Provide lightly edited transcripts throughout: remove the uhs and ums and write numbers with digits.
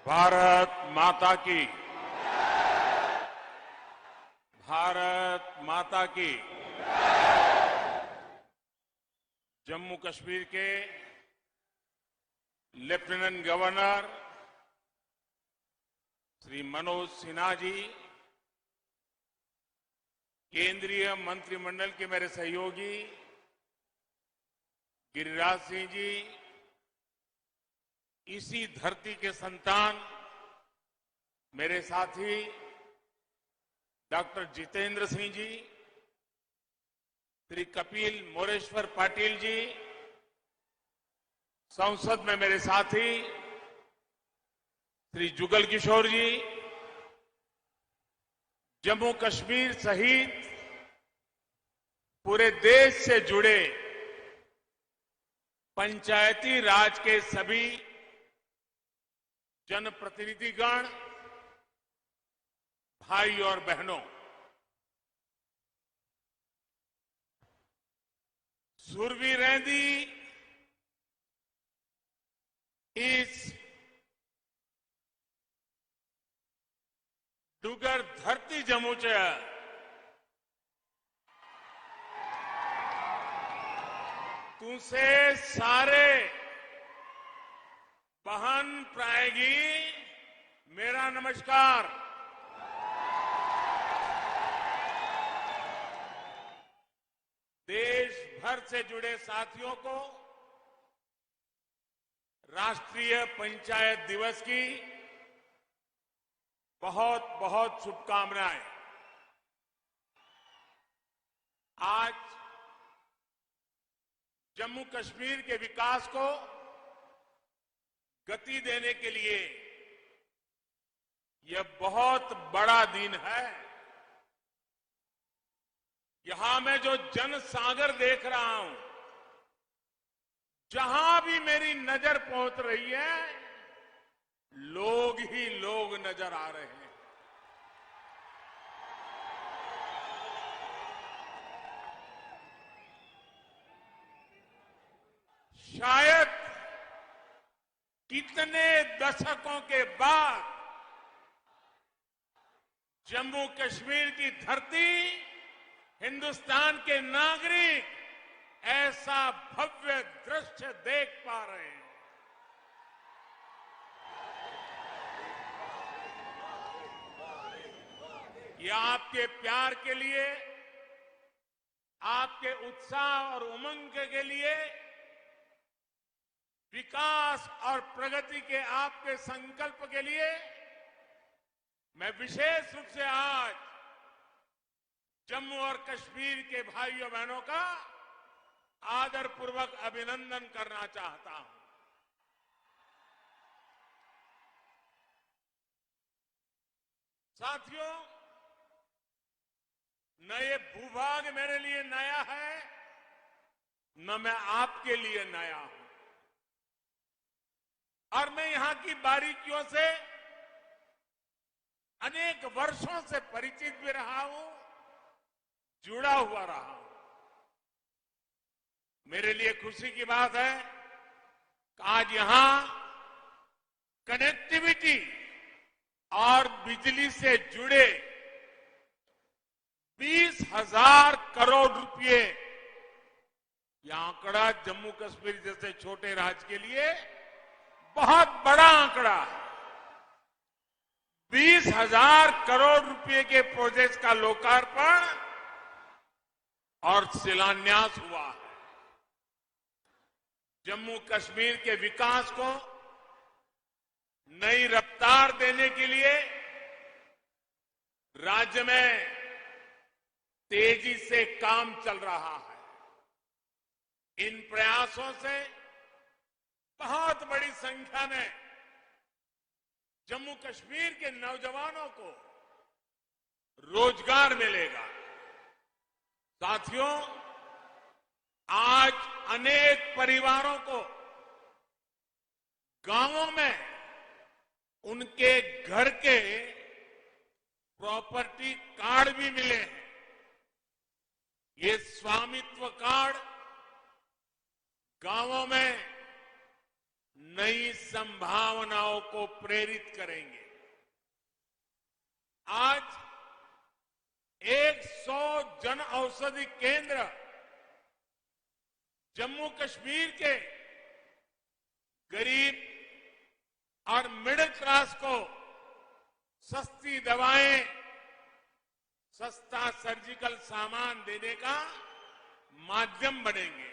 भारत माता की। भारत माता की। जम्मू कश्मीर के लेफ्टिनेंट गवर्नर श्री मनोज सिन्हा जी, केंद्रीय मंत्रिमंडल के मेरे सहयोगी गिरिराज सिंह जी, इसी धरती के संतान मेरे साथी डॉक्टर जितेंद्र सिंह जी, श्री कपिल मोरेश्वर पाटिल जी, संसद में मेरे साथी श्री जुगल किशोर जी, जम्मू कश्मीर सहित पूरे देश से जुड़े पंचायती राज के सभी जनप्रतिनिधिगण, भाई और बहनों, सुरवी रहंदी इस डुगर धरती जम्मू च तुसे सारे बहन प्राएगी मेरा नमस्कार। देश भर से जुड़े साथियों को राष्ट्रीय पंचायत दिवस की बहुत बहुत शुभकामनाएं। आज जम्मू कश्मीर के विकास को गति देने के लिए यह बहुत बड़ा दिन है। यहां मैं जो जनसागर देख रहा हूं, जहां भी मेरी नजर पहुंच रही है, लोग ही लोग नजर आ रहे हैं। शायद कितने दशकों के बाद जम्मू कश्मीर की धरती, हिंदुस्तान के नागरिक ऐसा भव्य दृश्य देख पा रहे हैं। यह आपके प्यार के लिए, आपके उत्साह और उमंग के लिए, विकास और प्रगति के आपके संकल्प के लिए मैं विशेष रूप से आज जम्मू और कश्मीर के भाइयों बहनों का आदरपूर्वक अभिनंदन करना चाहता हूं। साथियों, न ये भूभाग मेरे लिए नया है, न मैं आपके लिए नया हूं, और मैं यहां की बारीकियों से अनेक वर्षों से परिचित भी रहा हूं, जुड़ा हुआ रहा हूं। मेरे लिए खुशी की बात है कि आज यहां कनेक्टिविटी और बिजली से जुड़े 20,000 करोड़ रुपए, यह आंकड़ा जम्मू कश्मीर जैसे छोटे राज्य के लिए बहुत बड़ा आंकड़ा है। 20,000 करोड़ रुपए के प्रोजेक्ट का लोकार्पण और शिलान्यास हुआ है। जम्मू कश्मीर के विकास को नई रफ्तार देने के लिए राज्य में तेजी से काम चल रहा है। इन प्रयासों से बहुत बड़ी संख्या में जम्मू कश्मीर के नौजवानों को रोजगार मिलेगा। साथियों, आज अनेक परिवारों को गांवों में उनके घर के प्रॉपर्टी कार्ड भी मिले हैं। ये स्वामित्व कार्ड गांवों में नई संभावनाओं को प्रेरित करेंगे। आज 100 जन औषधि केंद्र जम्मू कश्मीर के गरीब और मिडिल क्लास को सस्ती दवाएं, सस्ता सर्जिकल सामान देने का माध्यम बनेंगे।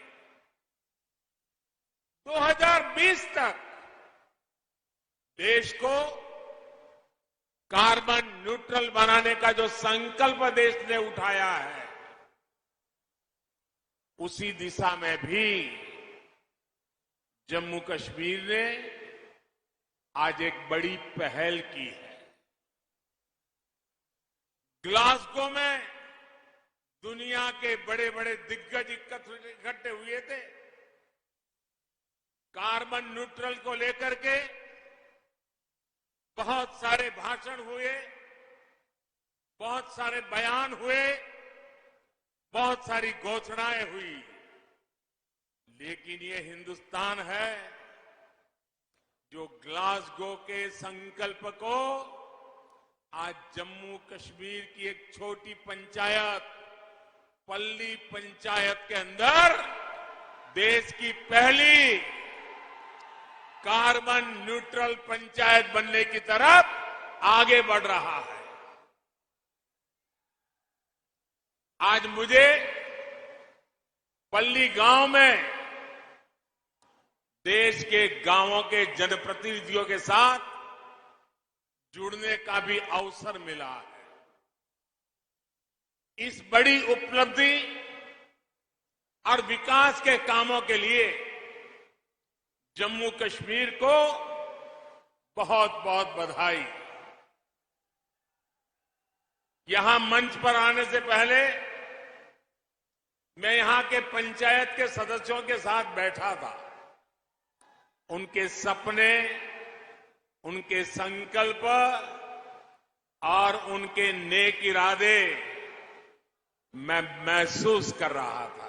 2020 तक देश को कार्बन न्यूट्रल बनाने का जो संकल्प देश ने उठाया है, उसी दिशा में भी जम्मू कश्मीर ने आज एक बड़ी पहल की है। ग्लासगो में दुनिया के बड़े बड़े दिग्गज इकट्ठे हुए थे। कार्बन न्यूट्रल को लेकर के बहुत सारे भाषण हुए, बहुत सारे बयान हुए, बहुत सारी घोषणाएं हुई, लेकिन ये हिंदुस्तान है जो ग्लासगो के संकल्प को आज जम्मू कश्मीर की एक छोटी पंचायत, पल्ली पंचायत के अंदर देश की पहली कार्बन न्यूट्रल पंचायत बनने की तरफ आगे बढ़ रहा है। आज मुझे पल्ली गांव में देश के गांवों के जनप्रतिनिधियों के साथ जुड़ने का भी अवसर मिला है। इस बड़ी उपलब्धि और विकास के कामों के लिए जम्मू कश्मीर को बहुत बहुत बधाई। यहां मंच पर आने से पहले मैं यहां के पंचायत के सदस्यों के साथ बैठा था। उनके सपने, उनके संकल्प और उनके नेक इरादे मैं महसूस कर रहा था।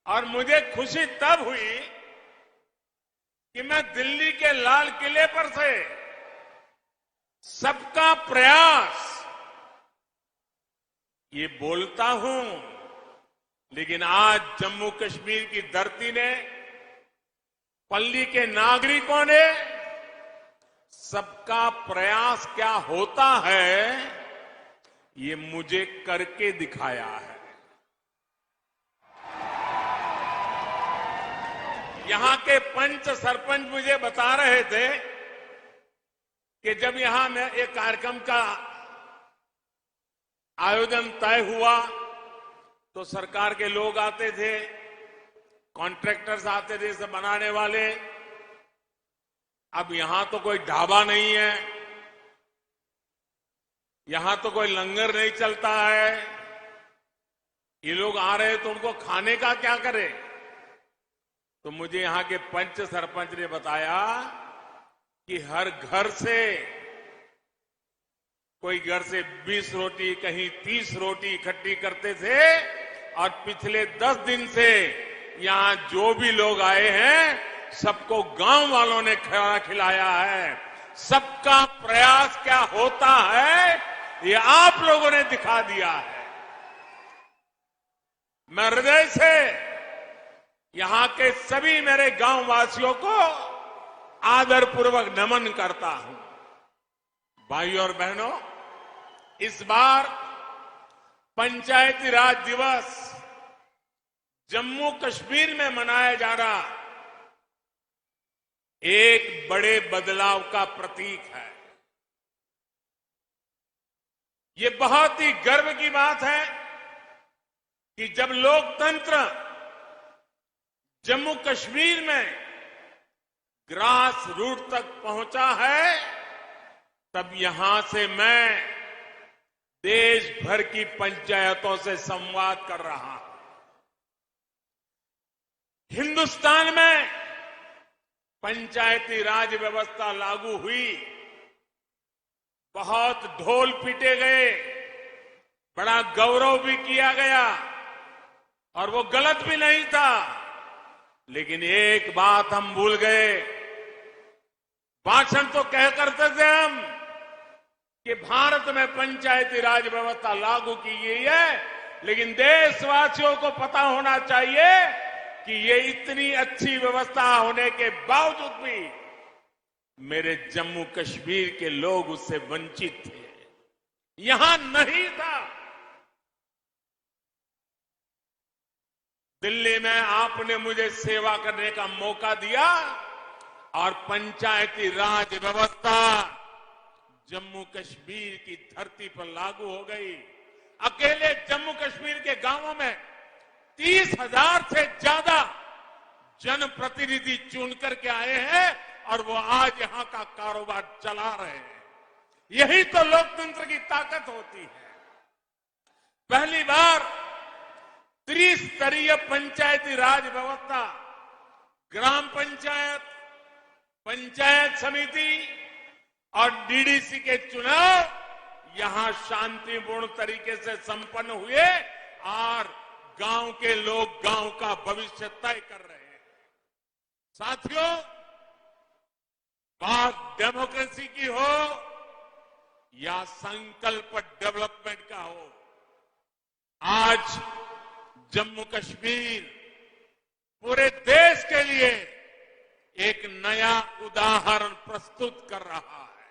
और मुझे खुशी तब हुई कि मैं दिल्ली के लाल किले पर से सबका प्रयास ये बोलता हूं, लेकिन आज जम्मू कश्मीर की धरती ने, पल्ली के नागरिकों ने सबका प्रयास क्या होता है ये मुझे करके दिखाया है। यहां के पंच सरपंच मुझे बता रहे थे कि जब यहां में एक कार्यक्रम का आयोजन तय हुआ तो सरकार के लोग आते थे, कॉन्ट्रैक्टर्स आते थे, सब बनाने वाले। अब यहां तो कोई ढाबा नहीं है, यहां तो कोई लंगर नहीं चलता है। ये लोग आ रहे तो उनको खाने का क्या करे? तो मुझे यहां के पंच सरपंच ने बताया कि हर घर से, कोई घर से 20 रोटी, कहीं 30 रोटी इकट्ठी करते थे और पिछले 10 दिन से यहां जो भी लोग आए हैं सबको गांव वालों ने खाना खिलाया है। सबका प्रयास क्या होता है ये आप लोगों ने दिखा दिया है। मैं हृदय से यहां के सभी मेरे गांव वासियों को आदरपूर्वक नमन करता हूं। भाइयों और बहनों, इस बार पंचायती राज दिवस जम्मू कश्मीर में मनाया जा रहा एक बड़े बदलाव का प्रतीक है। ये बहुत ही गर्व की बात है कि जब लोकतंत्र जम्मू कश्मीर में ग्रास रूट तक पहुंचा है, तब यहां से मैं देश भर की पंचायतों से संवाद कर रहा हूं। हिंदुस्तान में पंचायती राज व्यवस्था लागू हुई, बहुत ढोल पीटे गए, बड़ा गौरव भी किया गया और वो गलत भी नहीं था। लेकिन एक बात हम भूल गए। भाषण तो कह करते थे हम कि भारत में पंचायती राज व्यवस्था लागू की गई है, लेकिन देशवासियों को पता होना चाहिए कि ये इतनी अच्छी व्यवस्था होने के बावजूद भी मेरे जम्मू कश्मीर के लोग उससे वंचित थे, यहां नहीं था। दिल्ली में आपने मुझे सेवा करने का मौका दिया और पंचायती राज व्यवस्था जम्मू कश्मीर की धरती पर लागू हो गई। अकेले जम्मू कश्मीर के गांवों में 30,000 से ज्यादा जनप्रतिनिधि चुन करके आए हैं और वो आज यहां का कारोबार चला रहे हैं। यही तो लोकतंत्र की ताकत होती है। पहली बार त्रिस्तरीय पंचायती राज व्यवस्था, ग्राम पंचायत, पंचायत समिति और डीडीसी के चुनाव यहां शांतिपूर्ण तरीके से संपन्न हुए और गांव के लोग गांव का भविष्य तय कर रहे हैं। साथियों, बात डेमोक्रेसी की हो या संकल्प डेवलपमेंट का हो, आज जम्मू कश्मीर पूरे देश के लिए एक नया उदाहरण प्रस्तुत कर रहा है।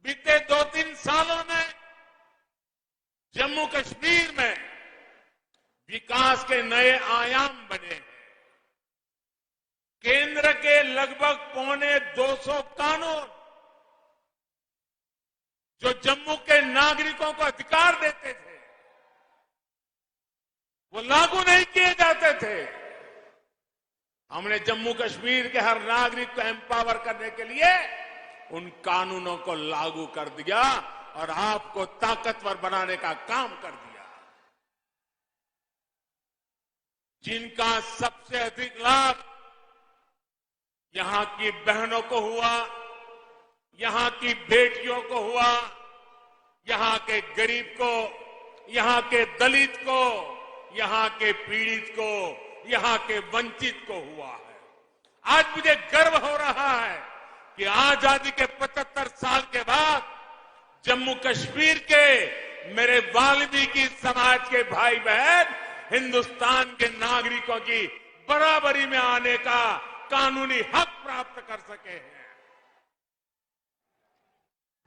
बीते 2-3 सालों में जम्मू कश्मीर में विकास के नए आयाम बने हैं। केंद्र के लगभग 250 कानून जो जम्मू के नागरिकों को अधिकार देते थे, वो लागू नहीं किए जाते थे। हमने जम्मू कश्मीर के हर नागरिक को एम्पावर करने के लिए उन कानूनों को लागू कर दिया और आपको ताकतवर बनाने का काम कर दिया। जिनका सबसे अधिक लाभ यहां की बहनों को हुआ, यहां की बेटियों को हुआ, यहां के गरीब को, यहां के दलित को, यहां के पीड़ित को, यहां के वंचित को हुआ है। आज मुझे गर्व हो रहा है कि आजादी के 75 साल के बाद जम्मू कश्मीर के मेरे वाल्मीकि समाज के भाई बहन हिंदुस्तान के नागरिकों की बराबरी में आने का कानूनी हक प्राप्त कर सके हैं।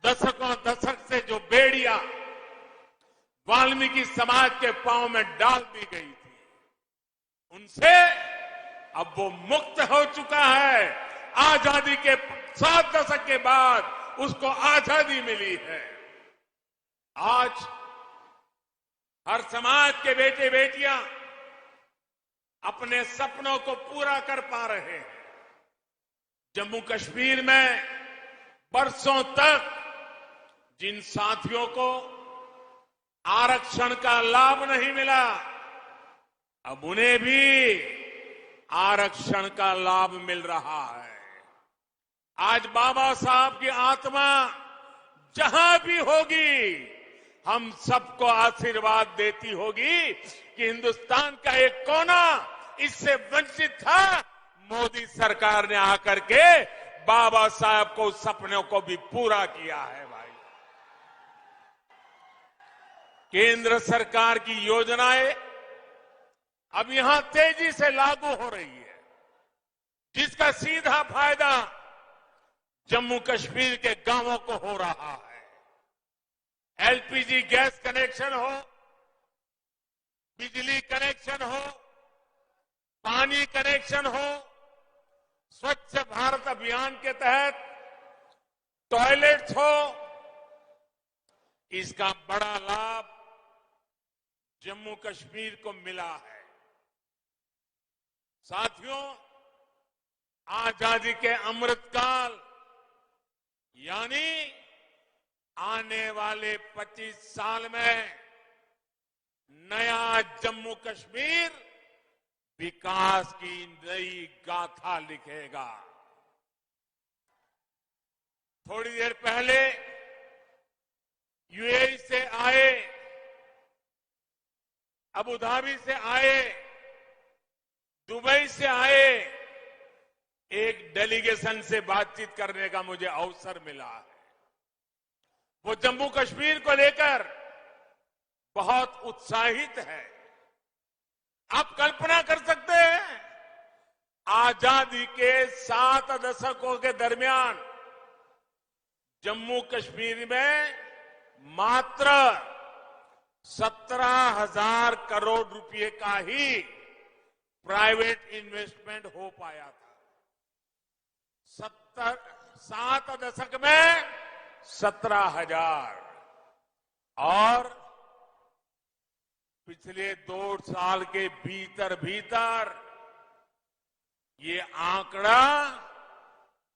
दशक से जो बेड़ियां वाल्मीकि समाज के पांव में डाल दी गई थी, उनसे अब वो मुक्त हो चुका है। आजादी के 7 दशक के बाद उसको आजादी मिली है। आज हर समाज के बेटे बेटियां अपने सपनों को पूरा कर पा रहे हैं। जम्मू कश्मीर में बरसों तक जिन साथियों को आरक्षण का लाभ नहीं मिला, अब उन्हें भी आरक्षण का लाभ मिल रहा है। आज बाबा साहब की आत्मा जहां भी होगी, हम सबको आशीर्वाद देती होगी कि हिंदुस्तान का एक कोना इससे वंचित था। मोदी सरकार ने आकर के बाबा साहब को सपनों को भी पूरा किया है। भाई, केंद्र सरकार की योजनाएं अब यहां तेजी से लागू हो रही है, जिसका सीधा फायदा जम्मू कश्मीर के गांवों को हो रहा है। एलपीजी गैस कनेक्शन हो, बिजली कनेक्शन हो, पानी कनेक्शन हो, स्वच्छ भारत अभियान के तहत टॉयलेट्स हो, इसका बड़ा लाभ जम्मू कश्मीर को मिला है। साथियों, आजादी के अमृतकाल यानी आने वाले 25 साल में नया जम्मू कश्मीर विकास की नई गाथा लिखेगा। थोड़ी देर पहले यूएई से आए, अबू धाबी से आए दुबई से आए एक डेलीगेशन से बातचीत करने का मुझे अवसर मिला है। वो जम्मू कश्मीर को लेकर बहुत उत्साहित है। आप कल्पना कर सकते हैं, आजादी के 7 दशकों के दरमियान जम्मू कश्मीर में मात्र 17,000 करोड़ रुपए का ही प्राइवेट इन्वेस्टमेंट हो पाया था। 7 दशक में 17,000 और पिछले 2 साल के भीतर ये आंकड़ा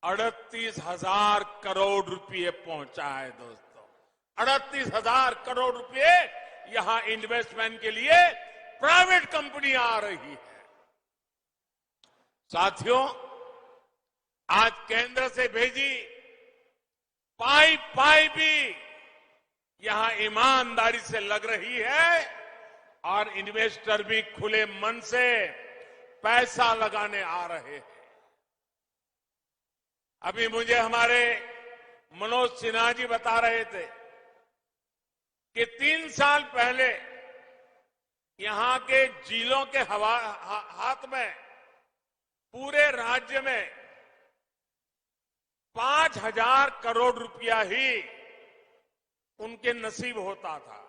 38,000 करोड़ रुपए पहुंचा है। दोस्तों, 38,000 करोड़ रुपए यहां इन्वेस्टमेंट के लिए प्राइवेट कंपनी आ रही है। साथियों, आज केंद्र से भेजी पाइप भी यहां ईमानदारी से लग रही है और इन्वेस्टर भी खुले मन से पैसा लगाने आ रहे हैं। अभी मुझे हमारे मनोज सिन्हा जी बता रहे थे कि 3 साल पहले यहां के जिलों के हाथ में पूरे राज्य में 5,000 करोड़ रुपया ही उनके नसीब होता था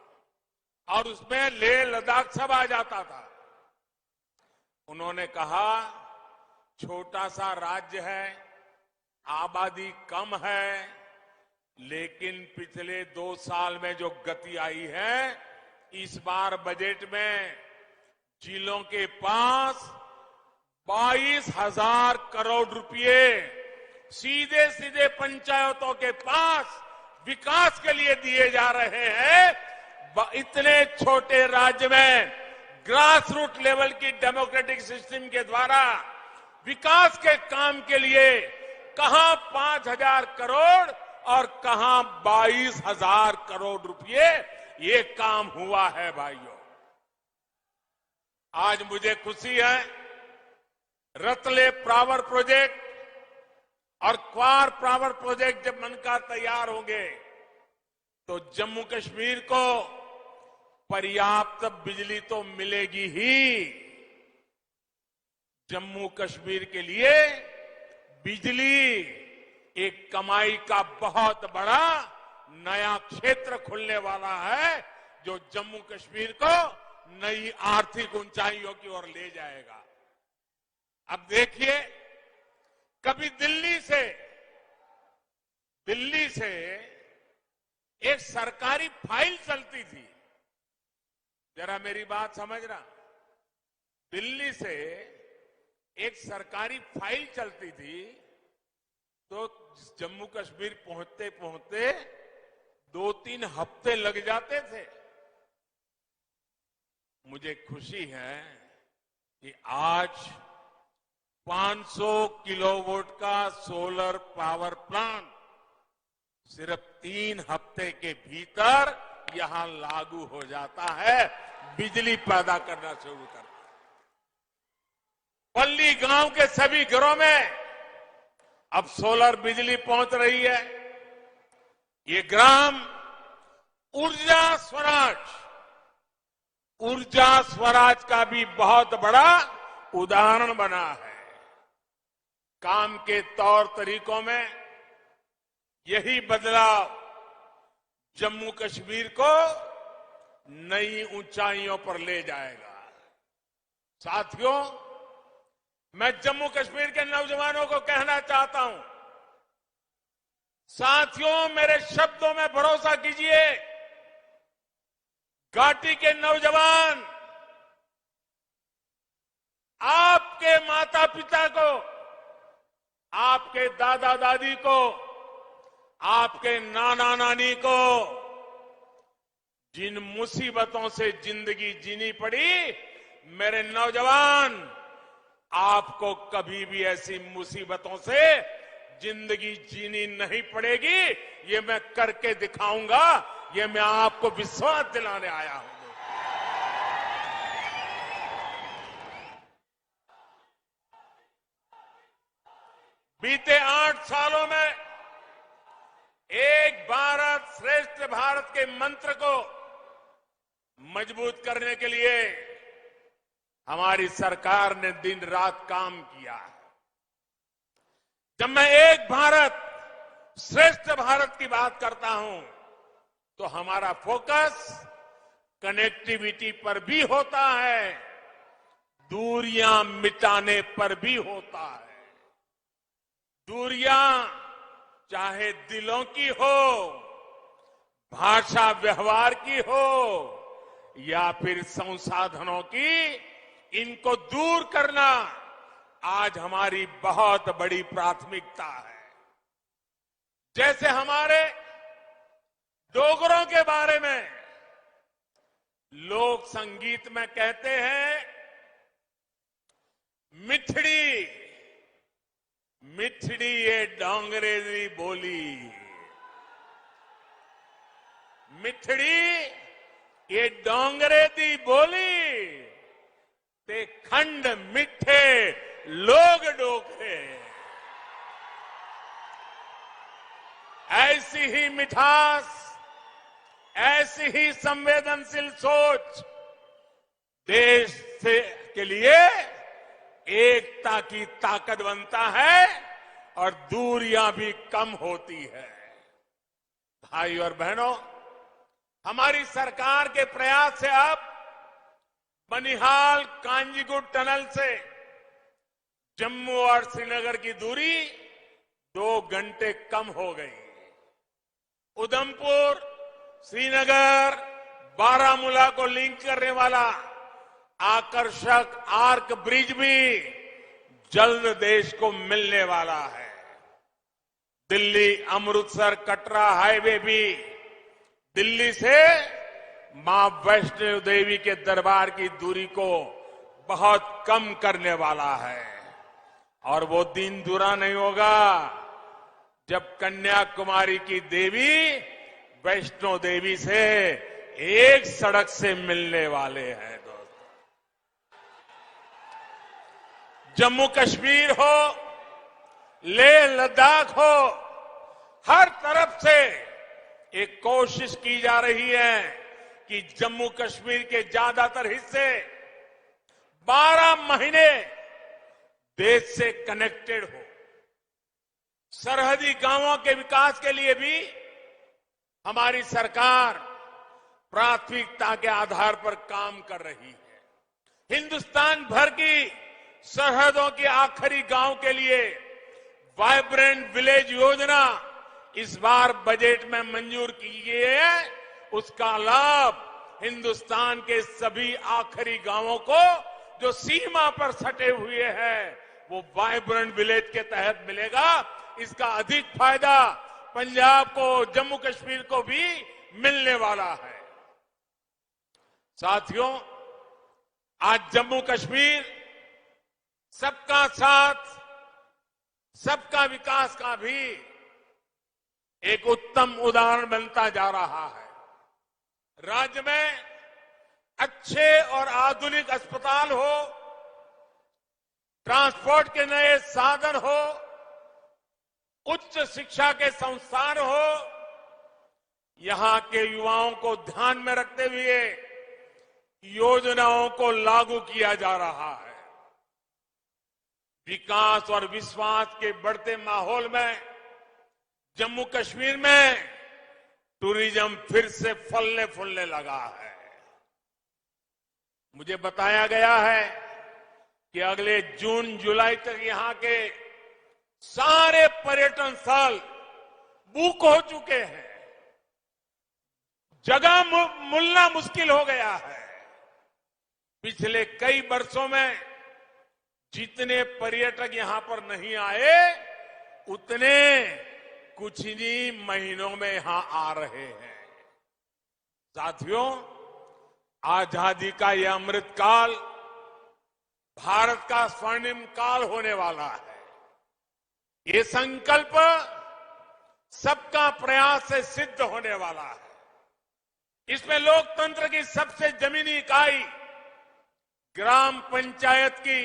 और उसमें लेह लद्दाख सब आ जाता था। उन्होंने कहा, छोटा सा राज्य है, आबादी कम है, लेकिन पिछले 2 साल में जो गति आई है, इस बार बजट में जिलों के पास 22,000 करोड़ रुपए सीधे सीधे पंचायतों के पास विकास के लिए दिए जा रहे हैं। इतने छोटे राज्य में ग्रास रूट लेवल की डेमोक्रेटिक सिस्टम के द्वारा विकास के काम के लिए कहां 5,000 करोड़ और कहां 22,000 करोड़ रुपए ये काम हुआ है। भाइयों, आज मुझे खुशी है, रतले पावर प्रोजेक्ट और क्वार पावर प्रोजेक्ट जब बनकर तैयार होंगे तो जम्मू कश्मीर को पर्याप्त बिजली तो मिलेगी ही। जम्मू कश्मीर के लिए बिजली एक कमाई का बहुत बड़ा नया क्षेत्र खुलने वाला है, जो जम्मू कश्मीर को नई आर्थिक ऊंचाइयों की ओर ले जाएगा। अब देखिए, कभी दिल्ली से एक सरकारी फाइल चलती थी, जरा मेरी बात समझना, दिल्ली से एक सरकारी फाइल चलती थी तो जम्मू कश्मीर पहुंचते पहुंचते 2-3 हफ्ते लग जाते थे। मुझे खुशी है कि आज 500 किलोवाट का सोलर पावर प्लांट सिर्फ 3 हफ्ते के भीतर यहां लागू हो जाता है, बिजली पैदा करना शुरू करता है। पल्ली गांव के सभी घरों में अब सोलर बिजली पहुंच रही है। ये ग्राम ऊर्जा स्वराज का भी बहुत बड़ा उदाहरण बना है। काम के तौर तरीकों में यही बदलाव जम्मू कश्मीर को नई ऊंचाइयों पर ले जाएगा। साथियों, मैं जम्मू कश्मीर के नौजवानों को कहना चाहता हूं, साथियों, मेरे शब्दों में भरोसा कीजिए। घाटी के नौजवान आपके माता पिता को, आपके दादा दादी को, आपके नाना नानी को जिन मुसीबतों से जिंदगी जीनी पड़ी, मेरे नौजवान, आपको कभी भी ऐसी मुसीबतों से जिंदगी जीनी नहीं पड़ेगी। ये मैं करके दिखाऊंगा, ये मैं आपको विश्वास दिलाने आया हूं। बीते 8 सालों में एक भारत श्रेष्ठ भारत के मंत्र को मजबूत करने के लिए हमारी सरकार ने दिन रात काम किया है। जब मैं एक भारत श्रेष्ठ भारत की बात करता हूं तो हमारा फोकस कनेक्टिविटी पर भी होता है, दूरियां मिटाने पर भी होता है। दूरियां चाहे दिलों की हो, भाषा व्यवहार की हो या फिर संसाधनों की, इनको दूर करना आज हमारी बहुत बड़ी प्राथमिकता है। जैसे हमारे डोगरों के बारे में लोक संगीत में कहते हैं, मिठड़ी मिठड़ी ये डोंगरे दी बोली, मिठड़ी ये डोंगरे दी बोली ते खंड मिठे लोग डोगरे। ऐसी ही मिठास, ऐसी ही संवेदनशील सोच देश से के लिए एकता की ताकत बनता है और दूरियां भी कम होती है। भाई और बहनों, हमारी सरकार के प्रयास से अब बनिहाल कांजीगुड़ टनल से जम्मू और श्रीनगर की दूरी 2 घंटे कम हो गई। उधमपुर, श्रीनगर, बारामूला को लिंक करने वाला आकर्षक आर्क ब्रिज भी जल्द देश को मिलने वाला है। दिल्ली अमृतसर कटरा हाईवे भी दिल्ली से मां वैष्णो देवी के दरबार की दूरी को बहुत कम करने वाला है। और वो दिन दूरा नहीं होगा जब कन्याकुमारी की देवी वैष्णो देवी से एक सड़क से मिलने वाले हैं। दोस्तों, जम्मू कश्मीर हो, लेह लद्दाख हो, हर तरफ से एक कोशिश की जा रही है कि जम्मू कश्मीर के ज्यादातर हिस्से 12 महीने देश से कनेक्टेड हो। सरहदी गांवों के विकास के लिए भी हमारी सरकार प्राथमिकता के आधार पर काम कर रही है। हिंदुस्तान भर की सरहदों के आखिरी गांव के लिए वाइब्रेंट विलेज योजना इस बार बजट में मंजूर की गई है। उसका लाभ हिंदुस्तान के सभी आखिरी गांवों को जो सीमा पर सटे हुए हैं वो वाइब्रेंट विलेज के तहत मिलेगा। इसका अधिक फायदा पंजाब को, जम्मू कश्मीर को भी मिलने वाला है। साथियों, आज जम्मू कश्मीर सबका साथ, सबका विकास का भी एक उत्तम उदाहरण बनता जा रहा है। राज्य में अच्छे और आधुनिक अस्पताल हो, ट्रांसपोर्ट के नए साधन हो, उच्च शिक्षा के संस्थान हो, यहां के युवाओं को ध्यान में रखते हुए योजनाओं को लागू किया जा रहा है। विकास और विश्वास के बढ़ते माहौल में जम्मू कश्मीर में टूरिज्म फिर से फलने फूलने लगा है। मुझे बताया गया है कि अगले जून जुलाई तक यहां के सारे पर्यटन स्थल बुक हो चुके हैं। जगह मिलना मुश्किल हो गया है। पिछले कई वर्षों में जितने पर्यटक यहां पर नहीं आए, उतने कुछ ही महीनों में यहां आ रहे हैं। साथियों, आजादी का यह अमृत काल भारत का स्वर्णिम काल होने वाला है। ये संकल्प सबका प्रयास से सिद्ध होने वाला है। इसमें लोकतंत्र की सबसे जमीनी इकाई ग्राम पंचायत की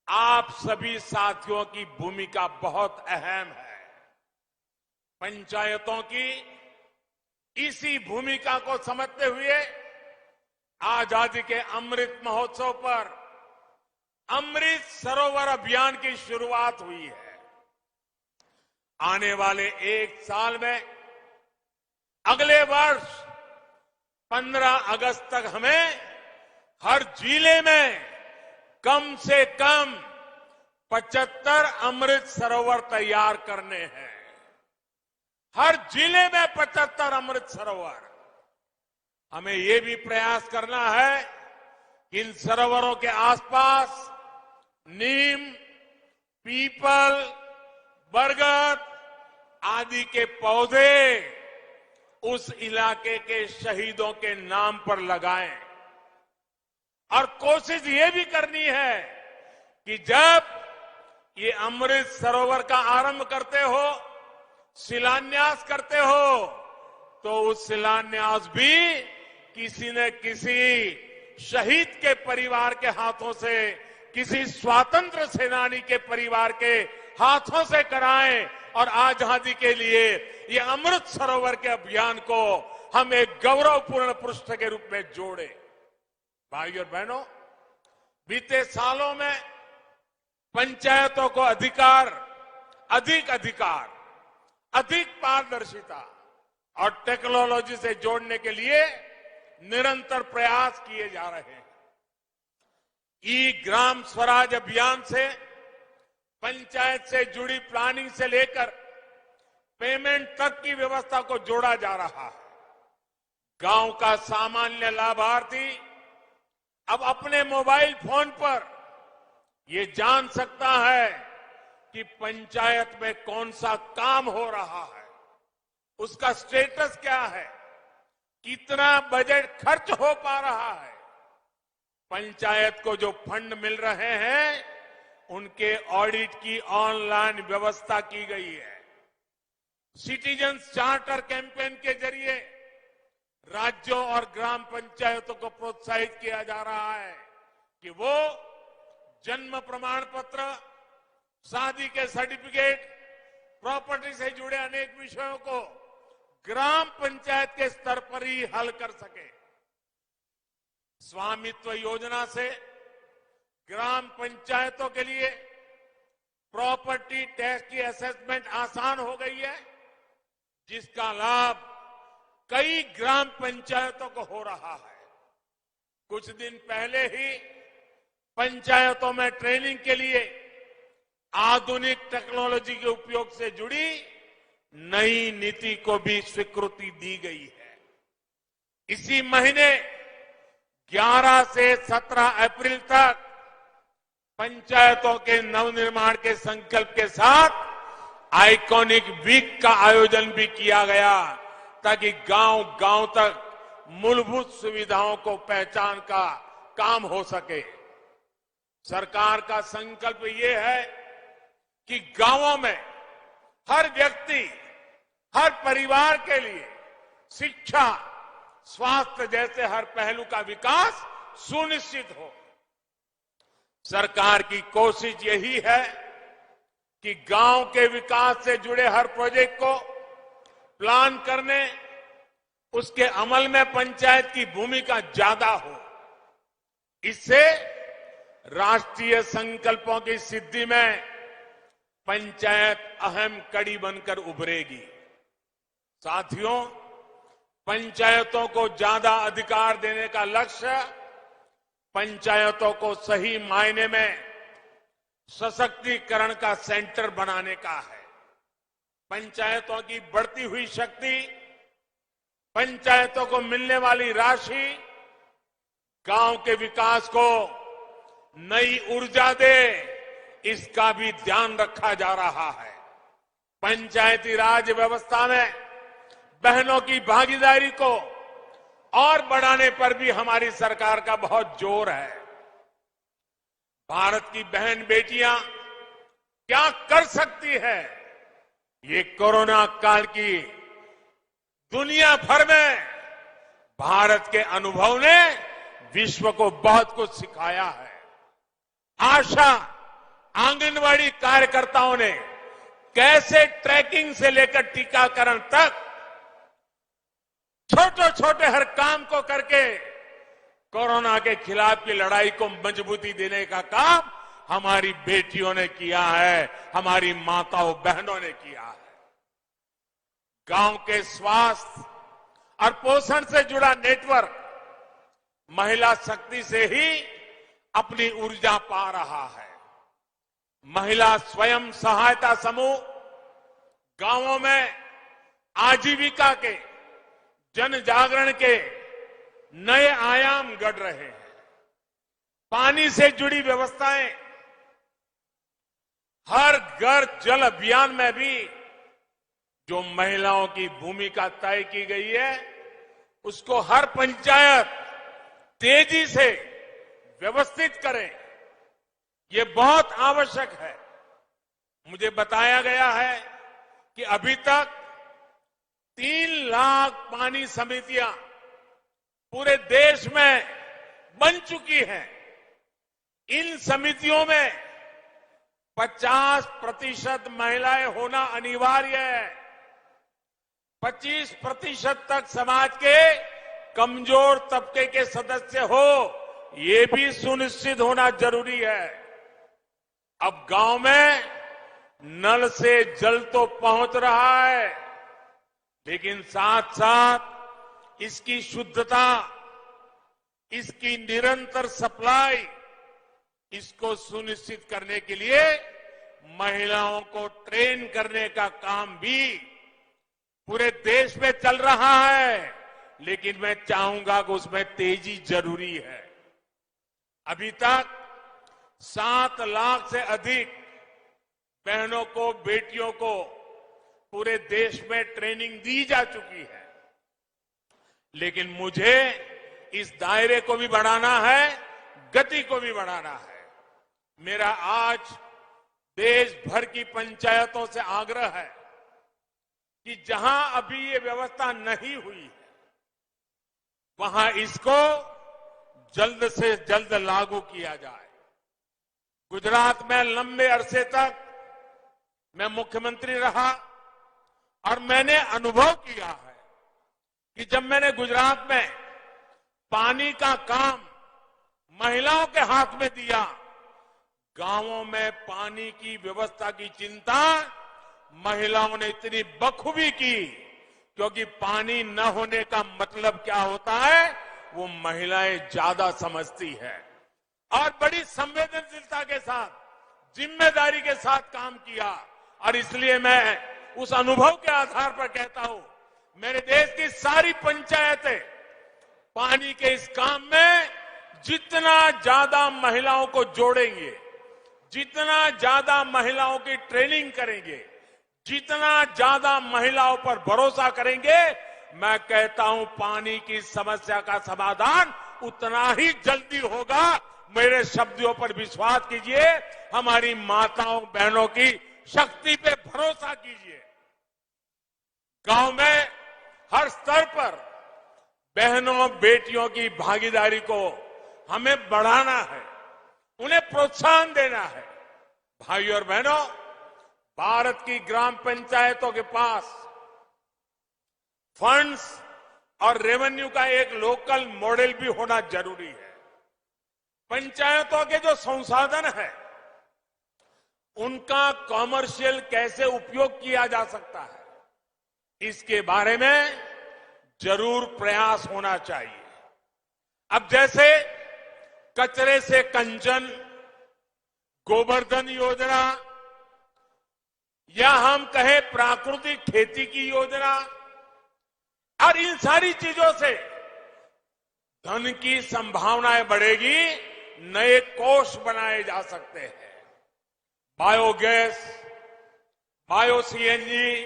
आप सभी साथियों की भूमिका बहुत अहम है। पंचायतों की इसी भूमिका को समझते हुए आजादी के अमृत महोत्सव पर अमृत सरोवर अभियान की शुरुआत हुई है। आने वाले 1 साल में अगले वर्ष 15 अगस्त तक हमें हर जिले में कम से कम 75 अमृत सरोवर तैयार करने हैं। हर जिले में 75 अमृत सरोवर। हमें ये भी प्रयास करना है कि इन सरोवरों के आसपास नीम, पीपल, बरगद आदि के पौधे उस इलाके के शहीदों के नाम पर लगाएं। और कोशिश ये भी करनी है कि जब ये अमृत सरोवर का आरंभ करते हो, शिलान्यास करते हो, तो उस शिलान्यास भी किसी न किसी शहीद के परिवार के हाथों से, किसी स्वतंत्र सेनानी के परिवार के हाथों से कराएं और आजादी के लिए ये अमृत सरोवर के अभियान को हम एक गौरवपूर्ण पृष्ठ के रूप में जोड़ें। भाइयों और बहनों, बीते सालों में पंचायतों को अधिक अधिकार, अधिक पारदर्शिता और टेक्नोलॉजी से जोड़ने के लिए निरंतर प्रयास किए जा रहे हैं। ई ग्राम स्वराज अभियान से पंचायत से जुड़ी प्लानिंग से लेकर पेमेंट तक की व्यवस्था को जोड़ा जा रहा है। गांव का सामान्य लाभार्थी अब अपने मोबाइल फोन पर ये जान सकता है कि पंचायत में कौन सा काम हो रहा है, उसका स्टेटस क्या है, कितना बजट खर्च हो पा रहा है। पंचायत को जो फंड मिल रहे हैं उनके ऑडिट की ऑनलाइन व्यवस्था की गई है। सिटीजन्स चार्टर कैंपेन के जरिए राज्यों और ग्राम पंचायतों को प्रोत्साहित किया जा रहा है कि वो जन्म प्रमाण पत्र, शादी के सर्टिफिकेट, प्रॉपर्टी से जुड़े अनेक विषयों को ग्राम पंचायत के स्तर पर ही हल कर सके। स्वामित्व योजना से ग्राम पंचायतों के लिए प्रॉपर्टी टैक्स की असेसमेंट आसान हो गई है, जिसका लाभ कई ग्राम पंचायतों को हो रहा है। कुछ दिन पहले ही पंचायतों में ट्रेनिंग के लिए आधुनिक टेक्नोलॉजी के उपयोग से जुड़ी नई नीति को भी स्वीकृति दी गई है। इसी महीने 11 से 17 अप्रैल तक पंचायतों के नवनिर्माण के संकल्प के साथ आइकॉनिक वीक का आयोजन भी किया गया, ताकि गांव-गांव तक मूलभूत सुविधाओं को पहचान का काम हो सके। सरकार का संकल्प ये है कि गांवों में हर व्यक्ति, हर परिवार के लिए शिक्षा, स्वास्थ्य जैसे हर पहलू का विकास सुनिश्चित हो। सरकार की कोशिश यही है कि गांव के विकास से जुड़े हर प्रोजेक्ट को प्लान करने, उसके अमल में पंचायत की भूमिका ज्यादा हो। इससे राष्ट्रीय संकल्पों की सिद्धि में पंचायत अहम कड़ी बनकर उभरेगी। साथियों, पंचायतों को ज्यादा अधिकार देने का लक्ष्य पंचायतों को सही मायने में सशक्तिकरण का सेंटर बनाने का है। पंचायतों की बढ़ती हुई शक्ति, पंचायतों को मिलने वाली राशि गांव के विकास को नई ऊर्जा दे, इसका भी ध्यान रखा जा रहा है। पंचायती राज व्यवस्था में बहनों की भागीदारी को और बढ़ाने पर भी हमारी सरकार का बहुत जोर है। भारत की बहन बेटियां क्या कर सकती है, ये कोरोना काल की दुनिया भर में भारत के अनुभव ने विश्व को बहुत कुछ सिखाया है। आशा आंगनवाड़ी कार्यकर्ताओं ने कैसे ट्रैकिंग से लेकर टीकाकरण तक छोटे छोटे हर काम को करके कोरोना के खिलाफ की लड़ाई को मजबूती देने का काम हमारी बेटियों ने किया है, हमारी माताओं बहनों ने किया है। गांव के स्वास्थ्य और पोषण से जुड़ा नेटवर्क महिला शक्ति से ही अपनी ऊर्जा पा रहा है। महिला स्वयं सहायता समूह गांवों में आजीविका के जन जागरण के नए आयाम गढ़ रहे हैं। पानी से जुड़ी व्यवस्थाएं, हर घर जल अभियान में भी जो महिलाओं की भूमिका तय की गई है, उसको हर पंचायत तेजी से व्यवस्थित करें, ये बहुत आवश्यक है। मुझे बताया गया है कि अभी तक 3 लाख पानी समितियां पूरे देश में बन चुकी हैं। इन समितियों में 50% महिलाएं होना अनिवार्य है। 25% तक समाज के कमजोर तबके के सदस्य हो, ये भी सुनिश्चित होना जरूरी है। अब गांव में नल से जल तो पहुंच रहा है, लेकिन साथ साथ इसकी शुद्धता, इसकी निरंतर सप्लाई, इसको सुनिश्चित करने के लिए महिलाओं को ट्रेन करने का काम भी पूरे देश में चल रहा है। लेकिन मैं चाहूंगा कि उसमें तेजी जरूरी है। अभी तक 7 लाख से अधिक बहनों को, बेटियों को पूरे देश में ट्रेनिंग दी जा चुकी है। लेकिन मुझे इस दायरे को भी बढ़ाना है, गति को भी बढ़ाना है। मेरा आज देश भर की पंचायतों से आग्रह है कि जहां अभी ये व्यवस्था नहीं हुई है, वहां इसको जल्द से जल्द लागू किया जाए। गुजरात में लंबे अरसे तक मैं मुख्यमंत्री रहा और मैंने अनुभव किया है कि जब मैंने गुजरात में पानी का काम महिलाओं के हाथ में दिया, गांवों में पानी की व्यवस्था की चिंता महिलाओं ने इतनी बखूबी की, क्योंकि पानी न होने का मतलब क्या होता है वो महिलाएं ज्यादा समझती है। और बड़ी संवेदनशीलता के साथ, जिम्मेदारी के साथ काम किया। और इसलिए मैं उस अनुभव के आधार पर कहता हूं, मेरे देश की सारी पंचायतें पानी के इस काम में जितना ज्यादा महिलाओं को जोड़ेंगे, जितना ज्यादा महिलाओं की ट्रेनिंग करेंगे, जितना ज्यादा महिलाओं पर भरोसा करेंगे, मैं कहता हूं पानी की समस्या का समाधान उतना ही जल्दी होगा। मेरे शब्दों पर विश्वास कीजिए, हमारी माताओं बहनों की शक्ति पे भरोसा कीजिए। गांव में हर स्तर पर बहनों बेटियों की भागीदारी को हमें बढ़ाना है, उन्हें प्रोत्साहन देना है। भाइयों और बहनों, भारत की ग्राम पंचायतों के पास फंड्स और रेवेन्यू का एक लोकल मॉडल भी होना जरूरी है। पंचायतों के जो संसाधन है, उनका कॉमर्शियल कैसे उपयोग किया जा सकता है, इसके बारे में जरूर प्रयास होना चाहिए। अब जैसे कचरे से कंचन, गोवर्धन योजना, या हम कहें प्राकृतिक खेती की योजना, और इन सारी चीजों से धन की संभावनाएं बढ़ेगी, नए कोष बनाए जा सकते हैं। बायोगैस, बायो सीएनजी,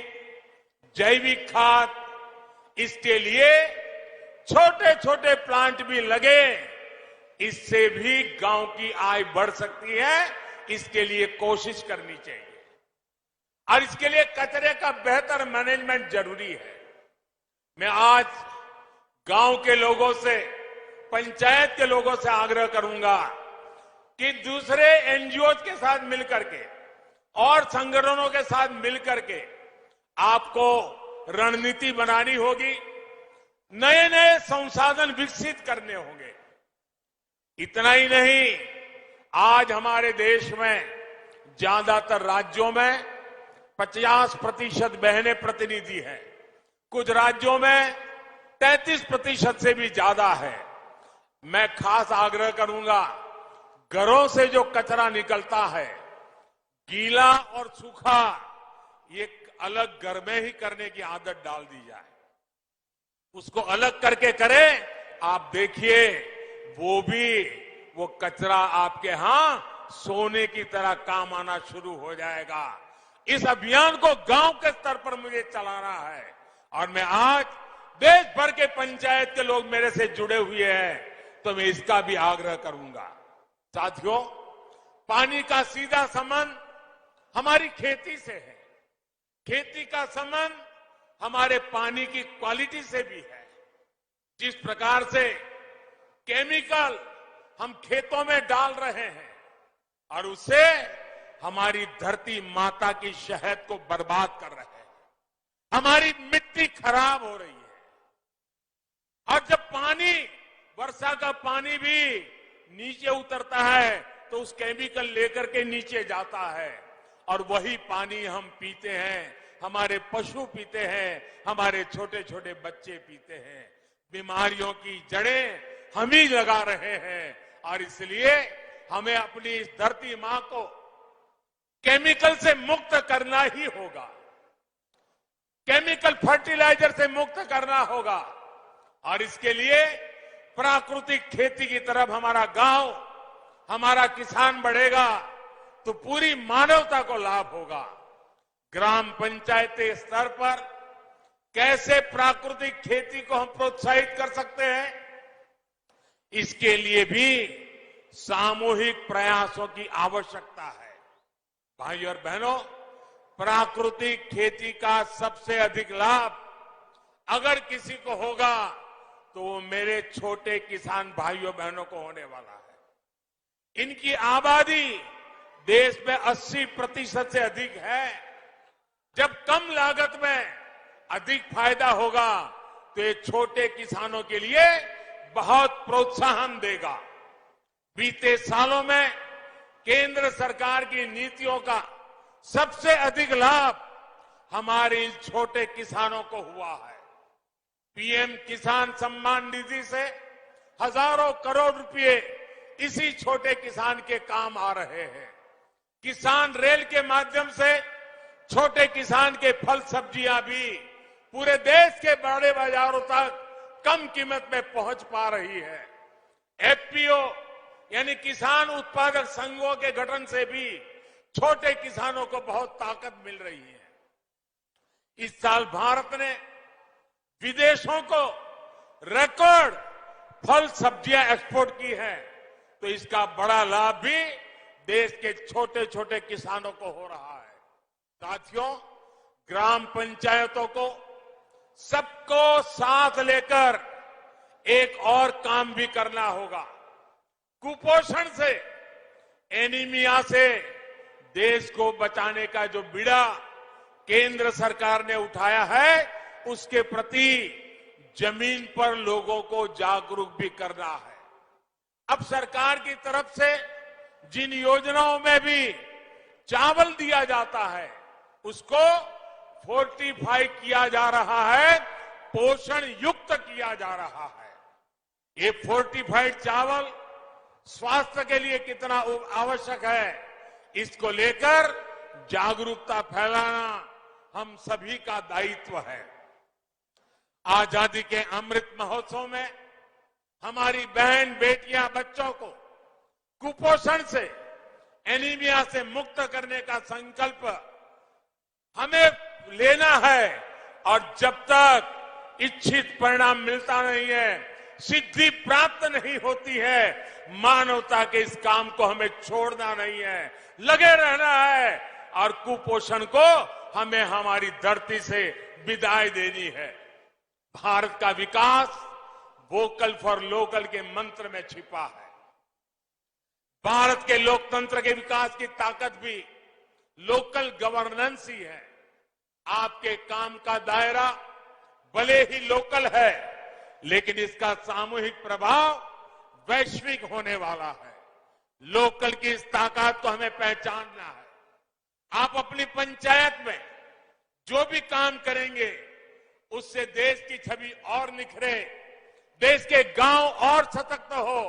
जैविक खाद, इसके लिए छोटे छोटे प्लांट भी लगे, इससे भी गांव की आय बढ़ सकती है। इसके लिए कोशिश करनी चाहिए और इसके लिए कचरे का बेहतर मैनेजमेंट जरूरी है। मैं आज गांव के लोगों से, पंचायत के लोगों से आग्रह करूंगा कि दूसरे एनजीओ के साथ मिलकर के और संगठनों के साथ मिलकर के आपको रणनीति बनानी होगी, नए नए संसाधन विकसित करने होंगे। इतना ही नहीं, आज हमारे देश में ज्यादातर राज्यों में 50% बहनें प्रतिनिधि हैं, कुछ राज्यों में 33% से भी ज्यादा है। मैं खास आग्रह करूंगा, घरों से जो कचरा निकलता है, गीला और सूखा, ये अलग घर में ही करने की आदत डाल दी जाए। उसको अलग करके करें, आप देखिए वो कचरा आपके यहां सोने की तरह काम आना शुरू हो जाएगा। इस अभियान को गांव के स्तर पर मुझे चलाना है और मैं आज देश भर के पंचायत के लोग मेरे से जुड़े हुए हैं, तो मैं इसका भी आग्रह करूंगा। साथियों, पानी का सीधा संबंध हमारी खेती से है, खेती का संबंध हमारे पानी की क्वालिटी से भी है। जिस प्रकार से केमिकल हम खेतों में डाल रहे हैं और उससे हमारी धरती माता की शहद को बर्बाद कर रहे हैं, हमारी मिट्टी खराब हो रही है। और जब पानी, वर्षा का पानी भी नीचे उतरता है तो उस केमिकल लेकर के नीचे जाता है और वही पानी हम पीते हैं, हमारे पशु पीते हैं, हमारे छोटे छोटे बच्चे पीते हैं। बीमारियों की जड़ें हम ही लगा रहे हैं और इसलिए हमें अपनी इस धरती मां को केमिकल से मुक्त करना ही होगा, केमिकल फर्टिलाइजर से मुक्त करना होगा। और इसके लिए प्राकृतिक खेती की तरफ हमारा गांव, हमारा किसान बढ़ेगा तो पूरी मानवता को लाभ होगा। ग्राम पंचायती स्तर पर कैसे प्राकृतिक खेती को हम प्रोत्साहित कर सकते हैं, इसके लिए भी सामूहिक प्रयासों की आवश्यकता है। भाइयों और बहनों, प्राकृतिक खेती का सबसे अधिक लाभ अगर किसी को होगा तो वो मेरे छोटे किसान भाइयों बहनों को होने वाला है। इनकी आबादी देश में 80% से अधिक है। जब कम लागत में अधिक फायदा होगा तो ये छोटे किसानों के लिए बहुत प्रोत्साहन देगा। बीते सालों में केंद्र सरकार की नीतियों का सबसे अधिक लाभ हमारे इन छोटे किसानों को हुआ है। पीएम किसान सम्मान निधि से हजारों करोड़ रुपए इसी छोटे किसान के काम आ रहे हैं। किसान रेल के माध्यम से छोटे किसान के फल सब्जियां भी पूरे देश के बड़े बाजारों तक कम कीमत में पहुंच पा रही है। एफपीओ यानी किसान उत्पादक संघों के गठन से भी छोटे किसानों को बहुत ताकत मिल रही है। इस साल भारत ने विदेशों को रिकॉर्ड फल सब्जियां एक्सपोर्ट की है, तो इसका बड़ा लाभ भी देश के छोटे छोटे किसानों को हो रहा है। साथियों, ग्राम पंचायतों को सबको साथ लेकर एक और काम भी करना होगा। कुपोषण से, एनीमिया से देश को बचाने का जो बीड़ा केंद्र सरकार ने उठाया है, उसके प्रति जमीन पर लोगों को जागरूक भी करना है। अब सरकार की तरफ से जिन योजनाओं में भी चावल दिया जाता है, उसको फोर्टिफाई किया जा रहा है, पोषण युक्त किया जा रहा है। ये फोर्टिफाइड चावल स्वास्थ्य के लिए कितना आवश्यक है, इसको लेकर जागरूकता फैलाना हम सभी का दायित्व है। आजादी के अमृत महोत्सव में हमारी बहन बेटियां बच्चों को कुपोषण से, एनीमिया से मुक्त करने का संकल्प हमें लेना है और जब तक इच्छित परिणाम मिलता नहीं है, सिद्धि प्राप्त नहीं होती है, मानवता के इस काम को हमें छोड़ना नहीं है, लगे रहना है और कुपोषण को हमें हमारी धरती से विदाई देनी है। भारत का विकास वोकल फॉर लोकल के मंत्र में छिपा है। भारत के लोकतंत्र के विकास की ताकत भी लोकल गवर्नेंस ही है। आपके काम का दायरा भले ही लोकल है, लेकिन इसका सामूहिक प्रभाव वैश्विक होने वाला है। लोकल की इस ताकत को हमें पहचानना है। आप अपनी पंचायत में जो भी काम करेंगे, उससे देश की छवि और निखरे, देश के गांव और सशक्त हो।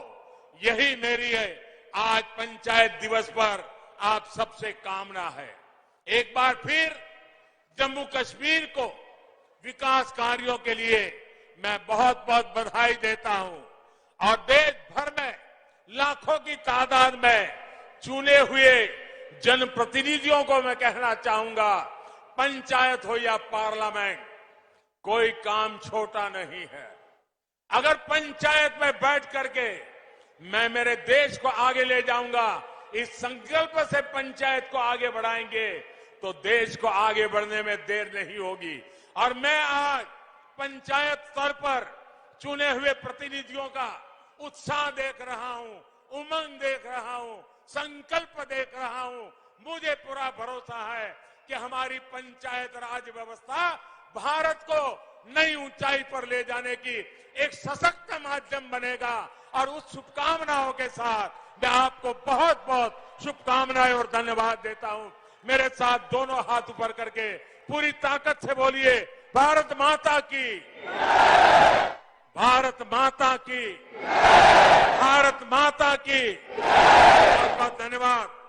यही मेरी है आज पंचायत दिवस पर आप सबसे कामना है। एक बार फिर जम्मू कश्मीर को विकास कार्यों के लिए मैं बहुत बहुत बधाई देता हूं और देश भर में लाखों की तादाद में चुने हुए जनप्रतिनिधियों को मैं कहना चाहूंगा, पंचायत हो या पार्लियामेंट, कोई काम छोटा नहीं है। अगर पंचायत में बैठ करके मैं मेरे देश को आगे ले जाऊंगा, इस संकल्प से पंचायत को आगे बढ़ाएंगे तो देश को आगे बढ़ने में देर नहीं होगी। और मैं आज पंचायत स्तर पर चुने हुए प्रतिनिधियों का उत्साह देख रहा हूं, उमंग देख रहा हूं, संकल्प देख रहा हूं। मुझे पूरा भरोसा है कि हमारी पंचायत राज व्यवस्था भारत को नई ऊंचाई पर ले जाने की एक सशक्त माध्यम बनेगा। और उस शुभकामनाओं के साथ मैं आपको बहुत बहुत शुभकामनाएं और धन्यवाद देता हूं। मेरे साथ दोनों हाथ ऊपर करके पूरी ताकत से बोलिए, भारत माता की, भारत माता की, भारत माता की। बहुत बहुत धन्यवाद।